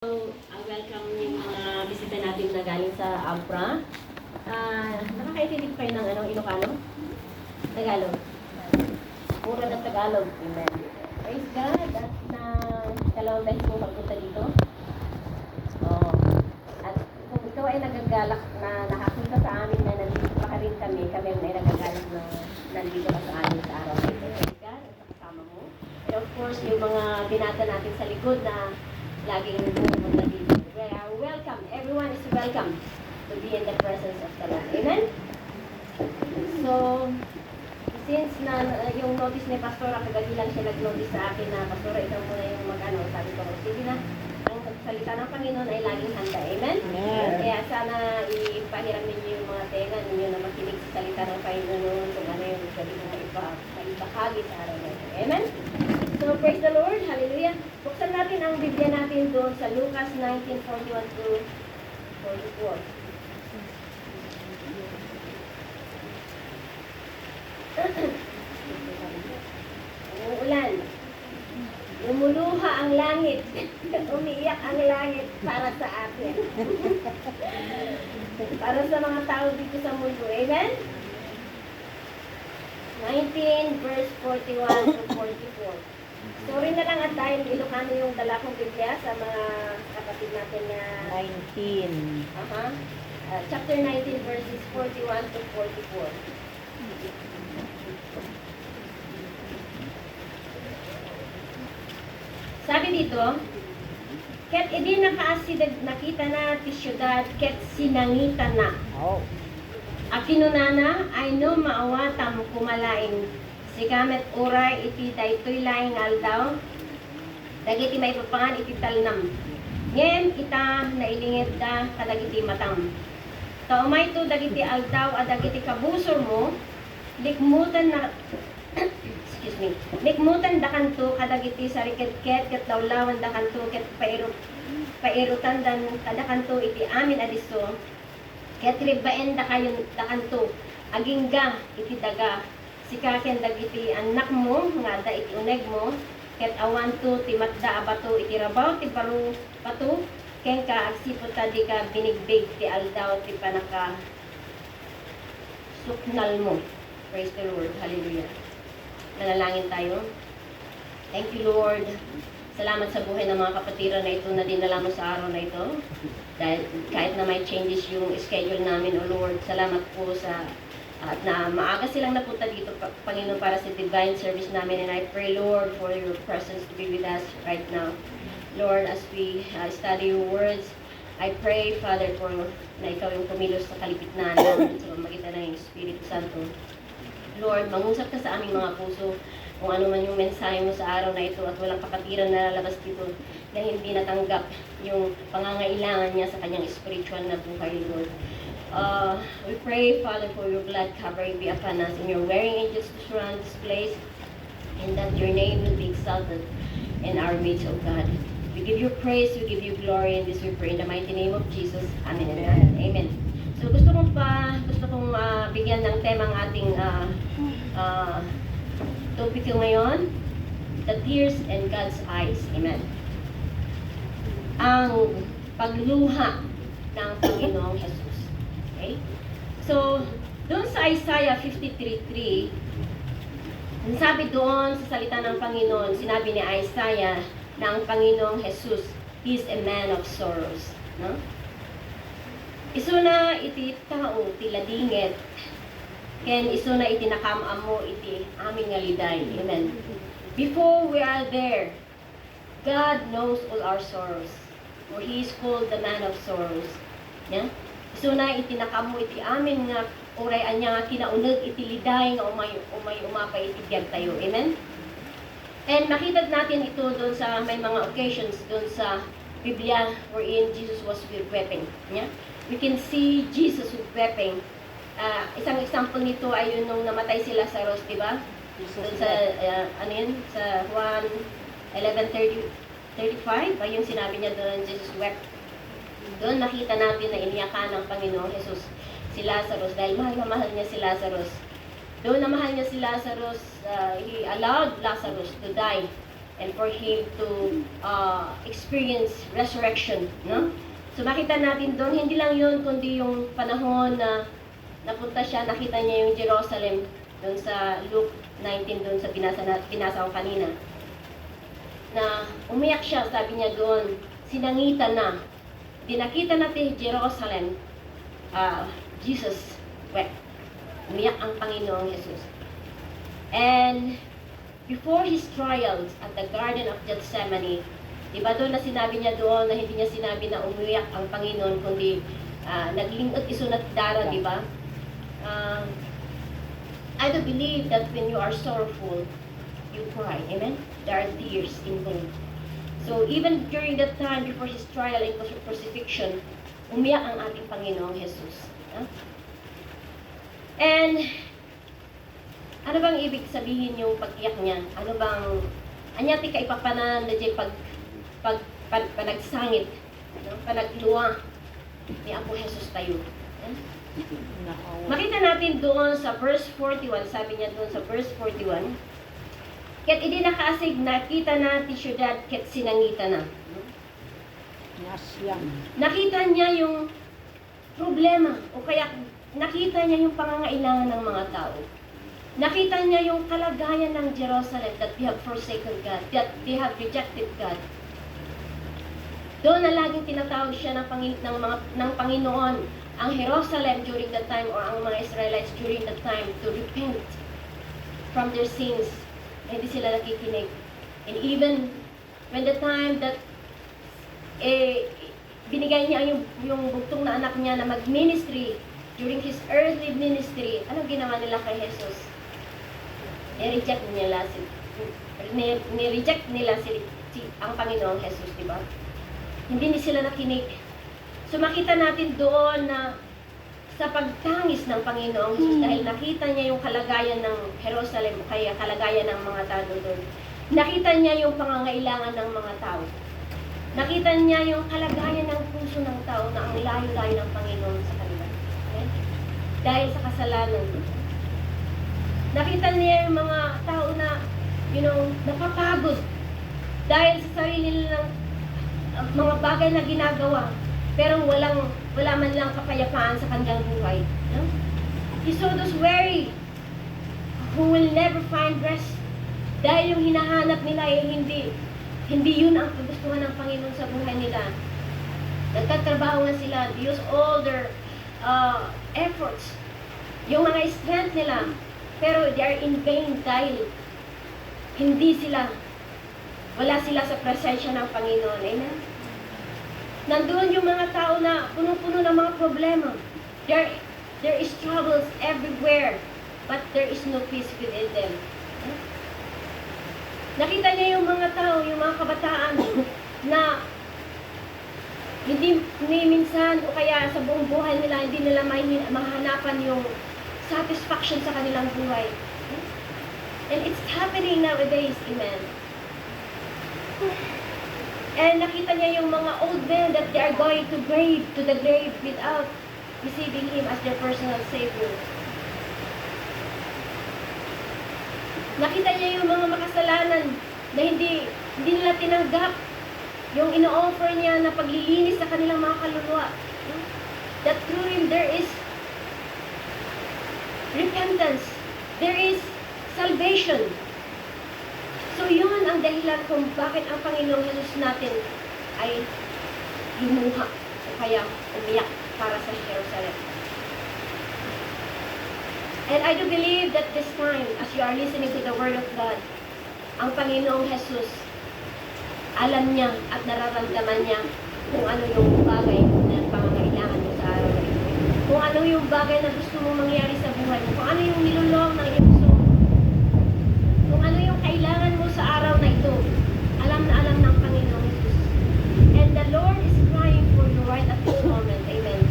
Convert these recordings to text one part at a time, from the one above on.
Welcome yung mga bisita natin na galing sa Ampra. Nakakaintindi kayo ng Ilocano? Tagalog. Puro na Tagalog. Amen. Praise God. At na dalawang beses mo magpunta dito. At kung ikaw ay nagagalak na nakapunta sa amin na nandito pa rin kami ay nagagalak na nandito ka sa amin sa araw na ito. Praise God. At kasama mo. And of course, yung mga binata natin sa likod na laging pumunta dito. Welcome. Everyone is welcome to be in the presence of the Lord. Amen? So, since yung notice ni Pastora, kagabi lang siya nag-notice sa akin na, Pastora, ikaw muna yung sabi ko, sige na, ang salita ng Panginoon ay laging handa. Amen? Amen. Kaya sana ipahiram ninyo yung mga tenga ninyo na makinig sa salita ng Panginoon kung ano yung sabi mo maibahagi sa araw na ito. Amen? So, praise the Lord. Hallelujah. Buksan natin ang Biblia natin doon sa Lucas 19:41 to 44. Umuulan. Lumuluha ang langit. Umiiyak ang langit para sa atin. Para sa mga tao dito sa mundo. Amen? 19 verse 41 to 44. Sorry na lang at dahil Ilocano yung dala kong Biblia sa mga kapatid natin na 19. chapter 19 verses 41 to 44. Sabi dito, ket idi nakaasidad nakita na ti syudad ket sinangita na. Oh. At kinunana ay no maawatam kumalain si kamet oray iti daytoy laing aldaw dagiti may papangan iti talnam ngem ita nailingid da kadagiti matam taumay to dagiti aldaw a dagiti kabusor mo likmutan na excuse me likmutan da kanto kadagiti sariketket ket lawlawan da kanto ket pairutan dan kada kanto iti amin adiso ket ribaen da kayon da kanto agingga iti daga sikaken dagiti anak mo nga da iti uneg mo ket awan to ti matda abato iti rabaw ti paru pato ken ka agsipot ta di ka binigbig ti aldaw ti panaka suknal mo. Praise the Lord. Hallelujah. Manalangin tayo. Thank you, Lord. Salamat sa buhay ng mga kapatiran na ito na dinala mo sa araw na ito. Dahil kahit na may changes yung schedule namin, O Lord, salamat po sa at na maaga silang napunta dito, Panginoon, para sa divine service namin. And I pray, Lord, for your presence to be with us right now. Lord, as we study your words, I pray, Father, for na ikaw yung kumilos sa kalipitnaan namin sa pamagitan ng Espiritu Santo. Lord, mangusap ka sa aming mga puso kung ano man yung mensahe mo sa araw na ito at walang kapatiran na lalabas dito na hindi natanggap yung pangangailangan niya sa kanyang spiritual na buhay, Lord. We pray, Father, for your blood covering be upon us and your wearing angels to surround this place, and that your name will be exalted in our midst, O God. We give you praise, we give you glory, and this we pray in the mighty name of Jesus. Amen and amen. Amen. So gusto kong bigyan ng temang ating topic ngayon, the tears in God's eyes. Amen. Ang pagluha ng Panginoong Jesus. Okay? So, doon sa Isaiah 53:3, sabi doon sa salita ng Panginoon, sinabi ni Isaiah na ang Panginoong Jesus is a man of sorrows. No? Isuna iti tao ti ladinget, ken isuna iti nakamamo iti aming ngaliday. Amen. Before we are there, God knows all our sorrows. For He is called the man of sorrows. Yeah? So na itinakamo iti amin nga oray anya nga kinauneg iti liday nga umay umapay iti biyag tayo. Amen? And makita natin ito doon sa may mga occasions doon sa Biblia wherein Jesus was weeping. Yeah? We can see Jesus weeping. Isang example nito ay yun nung namatay si Lazarus, di ba? Doon sa sa Juan 11:35 ay yung sinabi niya doon, Jesus wept. Doon nakita natin na iniyakan ng Panginoong Jesus si Lazarus dahil mahal na mahal niya si Lazarus. Doon na mahal niya si Lazarus, he allowed Lazarus to die and for him to experience resurrection, no? So makita natin doon, hindi lang yun, kundi yung panahon na napunta siya, nakita niya yung Jerusalem, doon sa Luke 19, doon sa binasa ko kanina, na umiyak siya, sabi niya doon, sinangitan na, dinakita natin Jerusalem, Jesus wept. Umiyak ang Panginoong Jesus. And before his trials at the Garden of Gethsemane, diba doon na sinabi niya doon na hindi niya sinabi na umiyak ang Panginoon, kundi naglingot isunat dara, diba? I do believe that when you are sorrowful, you cry. Amen? There are tears involved. So even during that time, before his trial and crucifixion, umiyak ang ating Panginoong Jesus. And ano bang ibig sabihin yung pag-iyak niya? Ano bang anyati ka ipapanan na dyan panagsangit, no? Panagluwa ni Apo Jesus tayo. Makita natin doon sa verse 41, sabi niya doon sa verse 41, ket idi nakaasig nakita na ti syudad ket sinangita na. Nakita niya yung problema o kaya nakita niya yung pangangailangan ng mga tao. Nakita niya yung kalagayan ng Jerusalem, that they have forsaken God, that they have rejected God. Doon na laging tinatawag siya ng Panginoon ang Jerusalem during that time, or ang mga Israelites during that time, to repent from their sins. Hindi sila nakikinig. And even when the time that binigay niya yung bugtong na anak niya na mag-ministry, during his earthly ministry, anong ginawa nila kay Jesus? Ni-reject nila ang Panginoong Jesus, di ba? Hindi sila nakinig. So makita natin doon na sa pagtangis ng Panginoong Jesus, dahil nakita niya yung kalagayan ng Jerusalem, kaya kalagayan ng mga tao doon. Nakita niya yung pangangailangan ng mga tao. Nakita niya yung kalagayan ng puso ng tao na ang layo-layo ng Panginoon sa kanila. Okay? Dahil sa kasalanan. Nakita niya yung mga tao na, napapagod dahil sa sarili nilang mga bagay na ginagawa, pero wala man lang kapayapaan sa kanilang buhay. No? He saw those weary who will never find rest dahil yung hinahanap nila ay hindi yun ang kagustuhan ng Panginoon sa buhay nila. Nagtatrabaho nga sila, use all their efforts, yung mga strength nila, pero they are in vain dahil wala sila sa presensya ng Panginoon. Amen? Nandoon yung mga tao na puno-puno ng mga problema. There is troubles everywhere, but there is no peace within them. Nakita niya yung mga tao, yung mga kabataan na hindi minsan o kaya sa buong buhay nila, hindi nila mahanapan yung satisfaction sa kanilang buhay. And it's happening nowadays, amen. And nakita niya yung mga old men that they are going to the grave without receiving Him as their personal Savior. Nakita niya yung mga makasalanan na hindi nila tinanggap yung ino-offer niya na paglilinis sa kanilang mga kaluluwa. That through Him there is repentance. There is salvation. So yun ang dahilan kung bakit ang Panginoong Jesus natin ay lumuha o kaya umiyak para sa Jerusalem. And I do believe that this time, as you are listening to the Word of God, ang Panginoong Jesus, alam niya at nararamdaman niya kung ano yung bagay na pangangailangan mo sa araw na ito. Kung ano yung bagay na gusto mo mangyari sa buhay mo. Kung ano yung nilulong ng iyong puso. Kung ano yung kailangan mo sa araw na ito. Alam na alam ng Panginoong Jesus. And the Lord is crying for you right at this moment. Amen.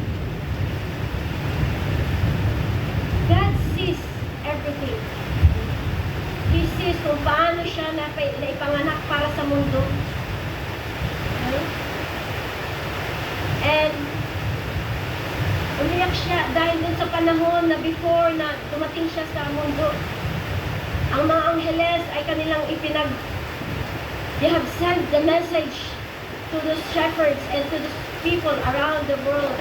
God sees everything. He sees kung paano siya naipanganak para sa mundo. And umiyak siya dahil dun sa panahon na before na dumating siya sa mundo, ang mga angheles ay kanilang They have sent the message to the shepherds and to the people around the world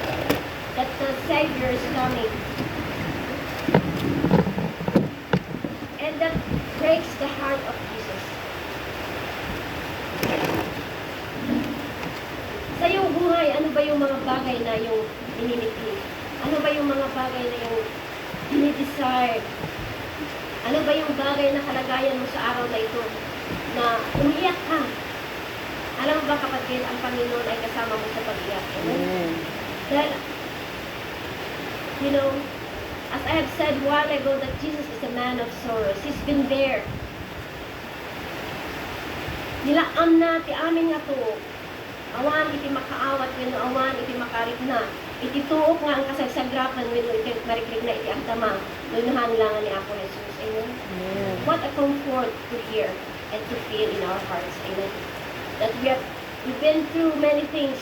that the Savior is coming. And that breaks the heart of Jesus. Sa iyong buhay, ano ba yung mga bagay na yung ininipin? Ano ba yung mga bagay na yung dinidesire? Ano ba yung bagay na kalagayan mo sa araw na ito? Na umiyak ka. Alam mo ba kapatid, ang Panginoon ay kasama mo sa pag-iyak. Amen? Dahil, you know, as I have said a while ago that Jesus is a man of sorrows. He's been there. Nilaam na ti amin nga to. Awan iti makaawat wenno awan iti makarikna. Iti tuok nga ang kasagsagrapan wenno iti marikrik na iti agtama. Nunuhan lang ni Apo Jesus. Amen? Amen. What a comfort to hear and to feel in our hearts. Amen? That we've been through many things.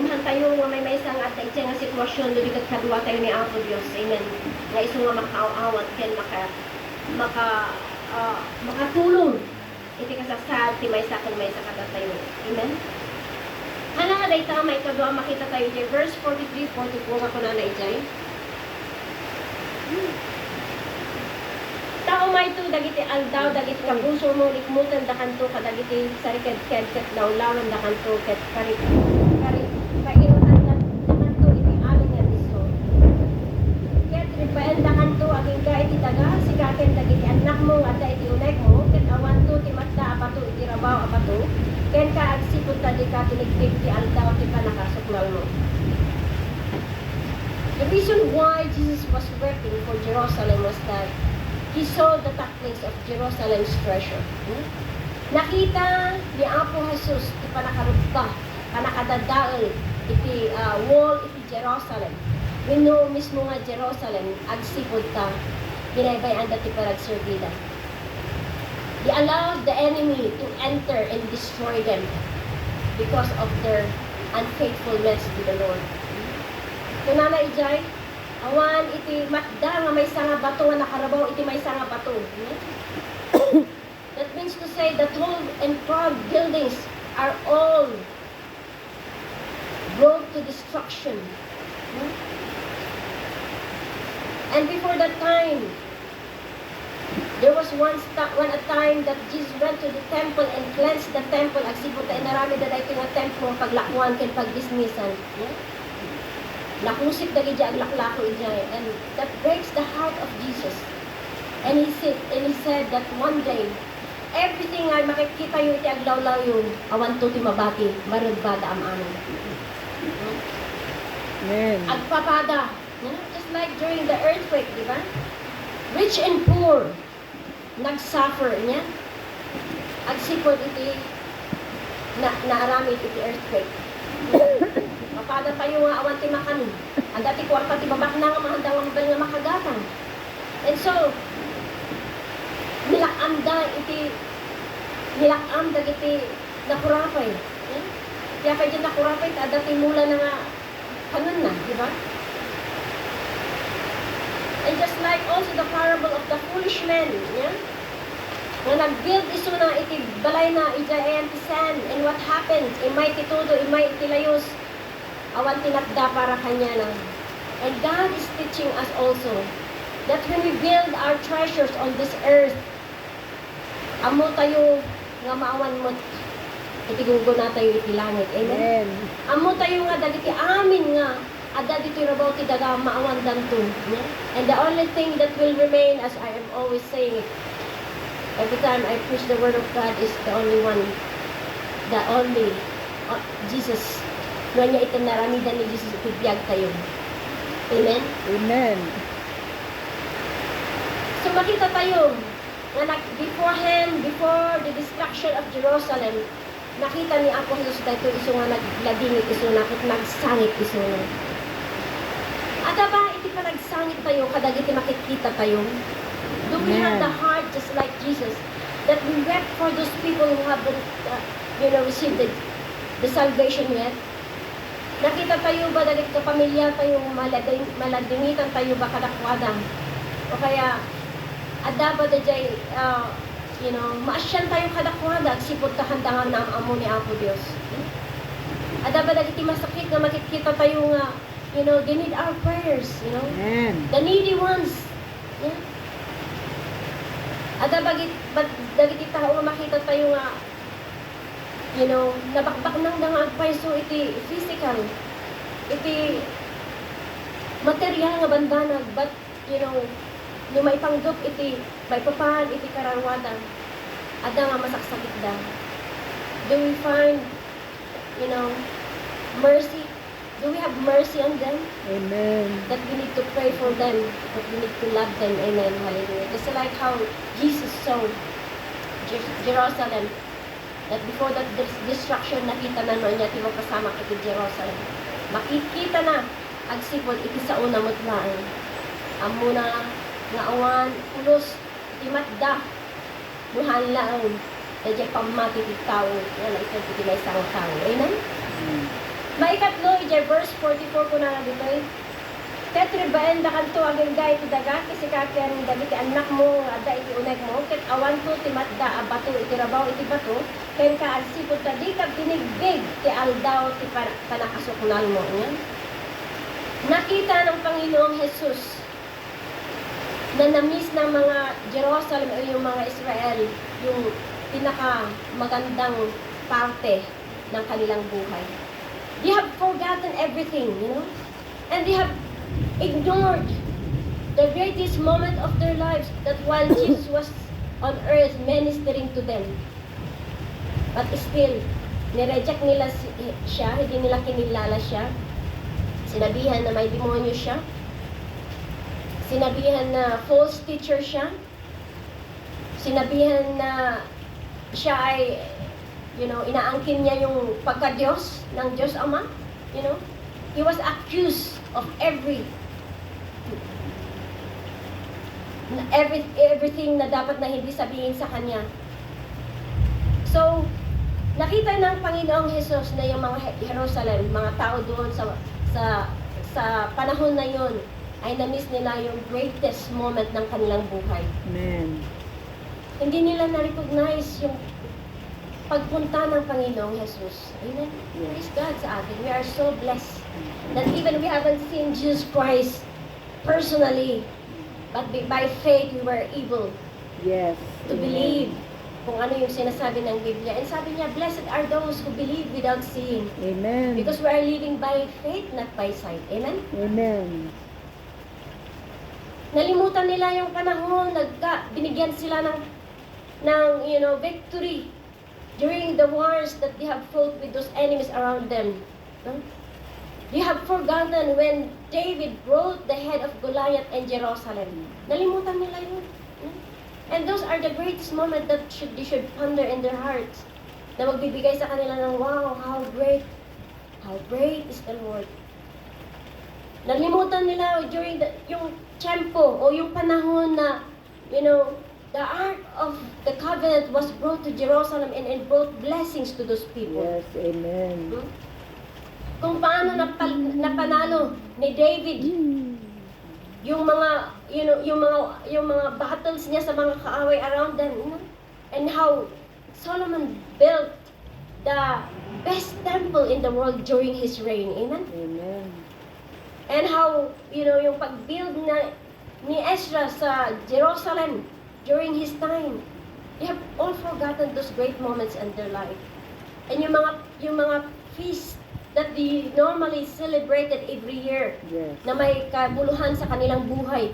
Naman tayo nga may isang at iti nga sitwasyon do dikat kadua tayo ni Apo Dios. Amen? Nga iso nga makaaawat ken makatulong iti kasasad ti maysa ken maysa kada tayo. Amen? Ana nga day tama ito doon makita tayo di verse 43, 44 ako na naijay. Tao may ito dagiti aldaw dagiti kapuso mo likmutan da kanto kadagiti sariked ket lawlawan da kanto ket pari painutan da kanto iti aling nga diso. Ket ripaen da kanto aging ka iti daga sigaken dagiti anak mo adda iti unek mo ket awan to ti matta apato iti rabaw apato. Ken ka agsipon tadi ka tinigtig ti aldaw ti panakasukmal mo. The reason why Jesus was weeping for Jerusalem was that he saw the tactics of Jerusalem's treasure. Nakita ni Apo Jesus ti panakarugta, panakadadaol iti wall iti Jerusalem. Wenno mismo nga Jerusalem agsipod ta binaybayan dati paragservida. He allowed the enemy to enter and destroy them because of their unfaithfulness to the Lord. Kunana ijay, awan iti matda nga may sanga bato nga nakarabaw iti may sanga bato. That means to say that tall and proud buildings are all brought to destruction. And before that time, there was a time that Jesus went to the temple and cleansed the temple. Agsipot ay narami da ito nga temple paglakuan ken pagdismissan. Nakusik dagi di aglaklako ijay, and that breaks the heart of Jesus. And he said that one day everything ay makikita yu iti aglawlaw yun awan to ti mabati marudbada am amin. Amen. Agpapada, just like during the earthquake, di ba? Rich and poor nagsuffer niya. Agsipod iti naaramid iti earthquake. Mapada tayo nga awan ti makan. Ang dati ko ang pati babak na nga mahandang ang nga makagatang. And so, nilakam dagiti nakurapay. Kaya pa dyan nakurapay, dati mula na nga kanon na, di ba? And just like also the parable of the foolish men, yeah? Nga nag-build iso na iti balay na ijayan ti sand, and what happens? Imay ti todo, imay ti layos, awan tinakda para kanya na. And God is teaching us also that when we build our treasures on this earth, amo tayo nga maawan mo iti gunggo na tayo iti langit. Amen? Amo tayo nga dagiti amin nga adda dito rabaw ti daga maawan danton. And the only thing that will remain, as I am always saying it, every time I preach the word of God, is the only one, the only Jesus. Nga niya ito naramidan ni Jesus ipibiyag tayo. Amen? Amen. So makita tayo nga beforehand, before the destruction of Jerusalem, nakita ni Apo Jesus dito iso nga nagladingit iso na ket nagsangit iso na. At ba iti pa nagsangit tayo kadagiti makikita tayo. Do we have the heart just like Jesus that we wept for those people who haven't received the salvation yet? Nakita tayo ba dagiti kapamilya tayo maladingitan tayo ba kadakwadan? O kaya adda ba dayjay maasyan tayo kadakwada, agsipot kahandangan na ang amo ni Apo Dios. At dapat iti masakit na makikita tayo nga, they need our prayers, Amen. the needy ones. Yeah. At dapat iti tao nga makita tayo nga, nabakbak nang dangagpay, so iti physical, iti material nga bandanag, but, may pangdup iti, may papahan iti karawada, at nga masaksakit da. Do we find, mercy? Do we have mercy on them? Amen. That we need to pray for them, that we need to love them. Amen. Hallelujah. Just like how Jesus saw Jerusalem, that before that destruction, nakita na noon niya, tiwa kasama iti Jerusalem. Makikita na, agsipod, iti sa una mutlaan. Amuna, nga awan, ulos, iti matda, muhan lang, dadya pamati iti tao, yan na ito, iti may isang tao. Amen? Maikatlo, iti verse 44 ko na dito, Tetribaen da kanto aging gay ti daga kasi kakyan dagiti anak mo ada iti uneg mo ket awan ko ti matda abato iti rabaw iti bato ken ka agsipod ta di ka binigbig ti aldaw ti panakasuknal mo nya. Nakita ng Panginoong Jesus na namiss ng mga Jerusalem o yung mga Israel yung pinaka magandang parte ng kanilang buhay. They have forgotten everything, and they have ignored the greatest moment of their lives, that while Jesus was on earth ministering to them. But still, nireject nila siya, hindi nila kinilala siya. Sinabihan na may demonyo siya. Sinabihan na false teacher siya. Sinabihan na siya ay, inaangkin niya yung pagka-Diyos ng Diyos Ama. He was accused of everything na dapat na hindi sabihin sa kanya. So, nakita ng Panginoong Jesus na yung mga Jerusalem, mga tao doon sa panahon na yon ay na-miss nila yung greatest moment ng kanilang buhay. Amen. Hindi nila na-recognize yung pagpunta ng Panginoong Jesus. Amen? Praise God sa atin. We are so blessed that even we haven't seen Jesus Christ personally, but by faith we were able to believe kung ano yung sinasabi ng Biblia. And sabi niya, blessed are those who believe without seeing. Amen. Because we are living by faith, not by sight. Amen? Amen. Nalimutan nila yung panahon, binigyan sila ng victory during the wars that they have fought with those enemies around them. They have forgotten when David brought the head of Goliath in Jerusalem. Nalimutan nila yun. And those are the greatest moments that they should ponder in their hearts. Na magbibigay sa kanila ng, wow, how great is the Lord. Nalimutan nila during yung tiyempo o yung panahon na, the Ark of the Covenant was brought to Jerusalem and it brought blessings to those people. Yes, amen. Kung paano napanalo ni David yung mga battles niya sa mga kaaway around them, and how Solomon built the best temple in the world during his reign. Amen. Amen. And how yung pag-build ni Ezra sa Jerusalem during his time. They have all forgotten those great moments in their life. And yung mga feast that they normally celebrated every year, na may kabuluhan sa kanilang buhay.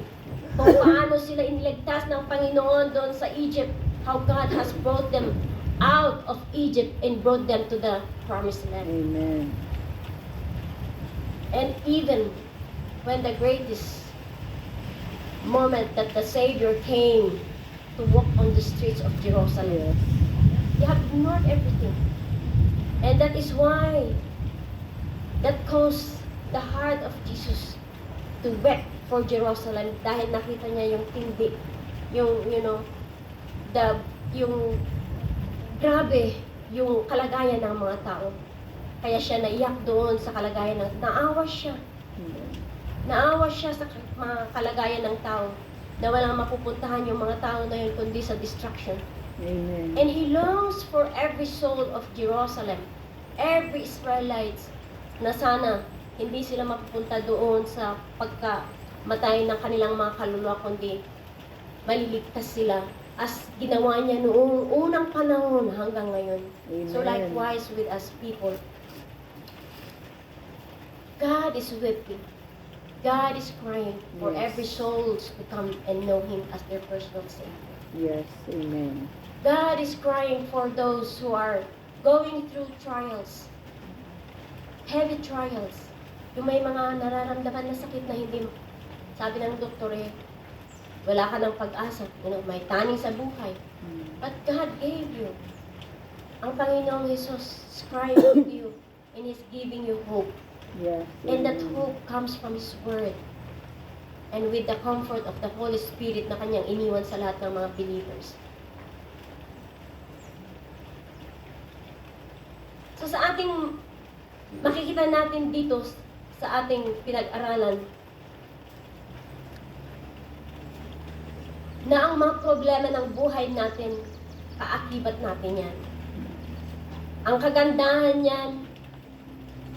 Kung paano sila iniligtas ng Panginoon doon sa Egypt, how God has brought them out of Egypt and brought them to the promised land. Amen. And even when the greatest moment that the Savior came to walk on the streets of Jerusalem, they have ignored everything. And that is why that caused the heart of Jesus to weep for Jerusalem dahil nakita niya yung tindi, yung grabe yung kalagayan ng mga tao. Kaya siya naiyak doon sa kalagayan naawa siya. Naawa siya sa mga kalagayan ng tao na walang mapupuntahan yung mga tao na yun kundi sa destruction. Amen. And He longs for every soul of Jerusalem, every Israelites, na sana hindi sila mapupunta doon sa pagkamatay ng kanilang mga kaluluwa, kundi maliligtas sila as ginawa niya noong unang panahon hanggang ngayon. So Amen. likewise with us people, God is weeping. God is crying for Yes. every souls to come and know Him as their personal Savior. Yes. Amen. God is crying for those who are going through trials, heavy trials. Yung may mga nararamdaman na sakit na hindi, sabi ng doktor wala ka ng pag-asa, may taning sa buhay. Mm. But God gave you. Ang Panginoong Jesus is crying with you and He's giving you hope. Yes. And that Amen. hope comes from His Word. And with the comfort of the Holy Spirit na Kanyang iniwan sa lahat ng mga believers. So sa ating, makikita natin dito sa ating pinag-aralan, na ang mga problema ng buhay natin, kaakibat natin yan. Ang kagandahan niyan,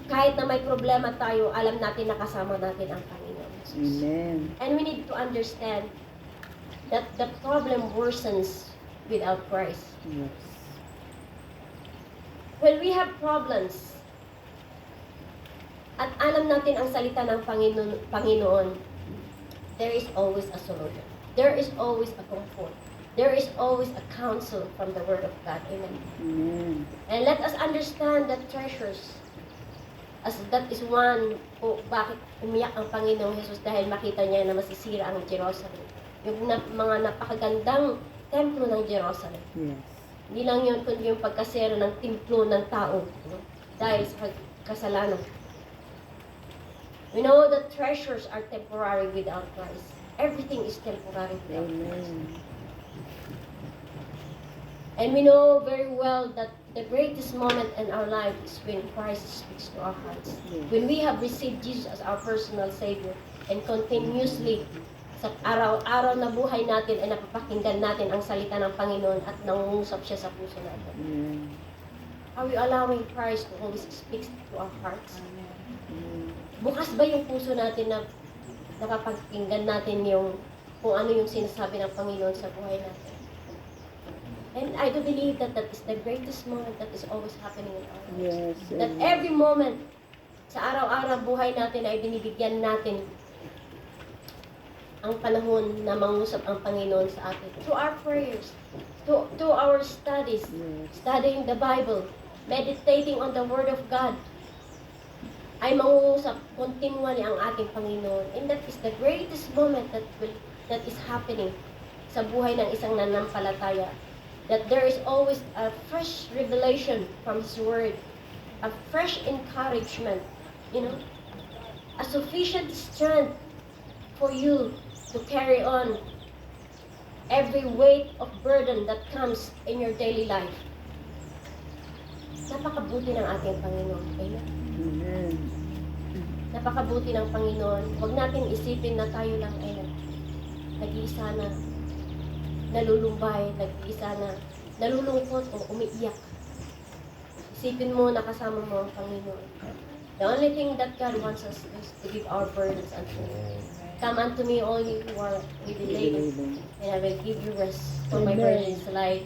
kahit na may problema tayo, alam natin na kasama natin ang Panginoon Jesus. Amen. And we need to understand that the problem worsens without Christ. Yes. When we have problems, at alam natin ang salita ng Panginoon, there is always a solution. There is always a comfort. There is always a counsel from the Word of God. Amen. Amen. And let us understand that treasures, as that is one kung bakit umiyak ang Panginoong Jesus dahil makita niya na masisira ang Jerusalem. Yung mga napakagandang templo ng Jerusalem. Yes. Hindi lang yun, kundi yung pagkasira ng templo ng tao, dahil sa kasalanan. We know that treasures are temporary without Christ. Everything is temporary without Christ. Amen. And we know very well that the greatest moment in our life is when Christ speaks to our hearts. Yes. When we have received Jesus as our personal Savior and continuously sa araw-araw na buhay natin ay napapakinggan natin ang salita ng Panginoon at nangungusap siya sa puso natin. Amen. Are we allowing Christ to always speak to our hearts? Amen. Bukas ba yung puso natin na napapakinggan natin yung kung ano yung sinasabi ng Panginoon sa buhay natin? And I do believe that that is the greatest moment that is always happening in our lives. Yes. That Amen. every moment sa araw-araw buhay natin ay binibigyan natin ang panahon na mangusap ang Panginoon sa atin. Through our prayers, to our studies, Yes. studying the Bible, meditating on the Word of God, ay mangungusap continually ang ating Panginoon. And that is the greatest moment that is happening sa buhay ng isang nanampalataya. That there is always a fresh revelation from His Word, a fresh encouragement, a sufficient strength for you to carry on every weight of burden that comes in your daily life. Napakabuti ng ating Panginoon. Amen. Amen. Napakabuti ng Panginoon. Huwag natin isipin na tayo lang ay nag-iisa na, nalulumbay, nag-iisa na, nalulungkot o umiiyak. Isipin mo na kasama mo ang Panginoon. The only thing that God wants us is to give our burdens unto Him. Come unto me, all you who are heavy laden, and I will give you rest. For my Amen. burden is light,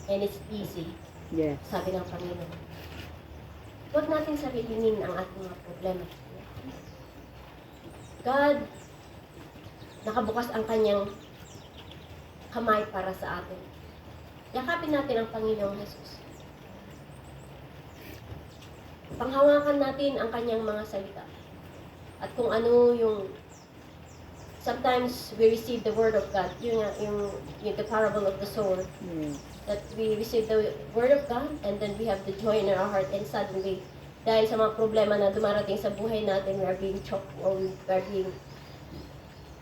and it's easy. Yes. Sabi ng Panginoon. Huwag natin sarilinin ang ating mga problema. God, nakabukas ang kanyang kamay para sa atin. Yakapin natin ang Panginoong Jesus. Panghawakan natin ang kanyang mga salita. At kung ano yung sometimes we receive the word of God, yung the parable of the sower, Yes. that we receive the word of God and then we have the joy in our heart, and suddenly dahil sa mga problema na dumarating sa buhay natin, we are being choked or we are being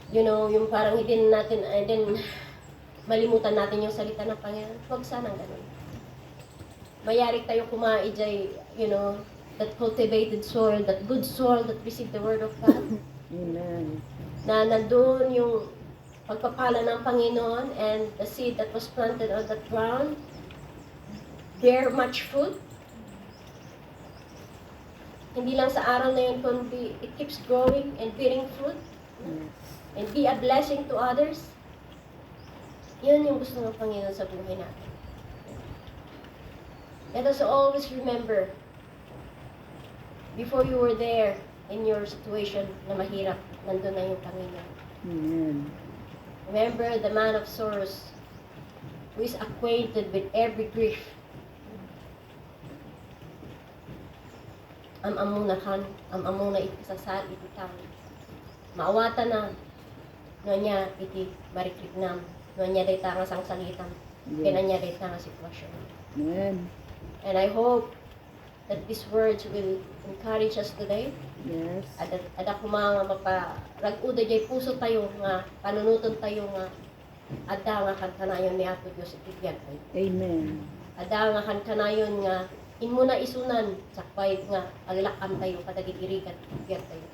yung parang hindi natin, and then malimutan natin yung salita ng Panginoon. Huwag sanang ganun. Mayari tayo kumain dyan, that cultivated soil, that good soil that received the word of God. Amen. Na nandoon yung pagpapala ng Panginoon, and the seed that was planted on that ground bear much fruit. Hindi lang sa araw na yun, kundi it keeps growing and bearing fruit Yes. and be a blessing to others. Yun yung gusto ng Panginoon sa buhay natin. Let us always remember, before you were there in your situation na mahirap, nandun na yung Panginoon. Amen. Remember the man of sorrows who is acquainted with every grief. Amamunahan, amamuna iti sasal iti tao. Maawatan na, no niya iti marikriknam, no niya day tanga sang salitam, kaya niya day tanga sitwasyon. Amen. And I hope that these words will encourage us today. Yes. Ada ko mga maparag-uda jay puso tayo nga, panunuton tayo nga, ada nga kantanayon ni Apo Diyos itibiyag tayo. Amen. Ada nga kantanayon nga, inmo na isunan, sakpay nga, aglakam tayo, kadagigirigan, itibiyag tayo.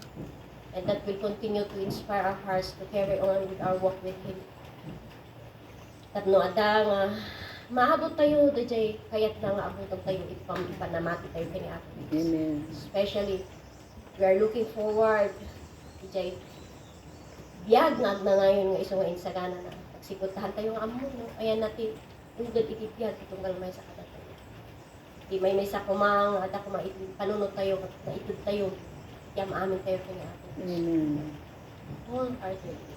And that will continue to inspire our hearts to carry on with our walk with Him. Tapno ada nga, maabot tayo, dajay, kayat na nga abutan tayo, ipanamati tayo kini Apo Diyos. Amen. Especially, we are looking forward jay biyag na ngayon nga iso nga insagana na sikutahan tayo nga amo no ayan natin ugad itipiyag itong galmay sa kada tayo di may sa kumang ada kuma panunod tayo na itud tayo kaya maamin tayo kanya ato Amen. wholeheartedly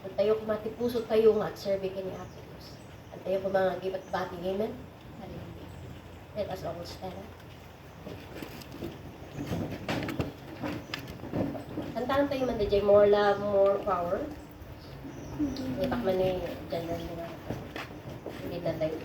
kung tayo kumati puso tayo nga at serve kanya ato Diyos at tayo kumanga give at bati amen. Hallelujah. Let us all stand up. Kantaan tayo man DJ, more love, more power. Ipak man ni gender nila. Hindi na tayo.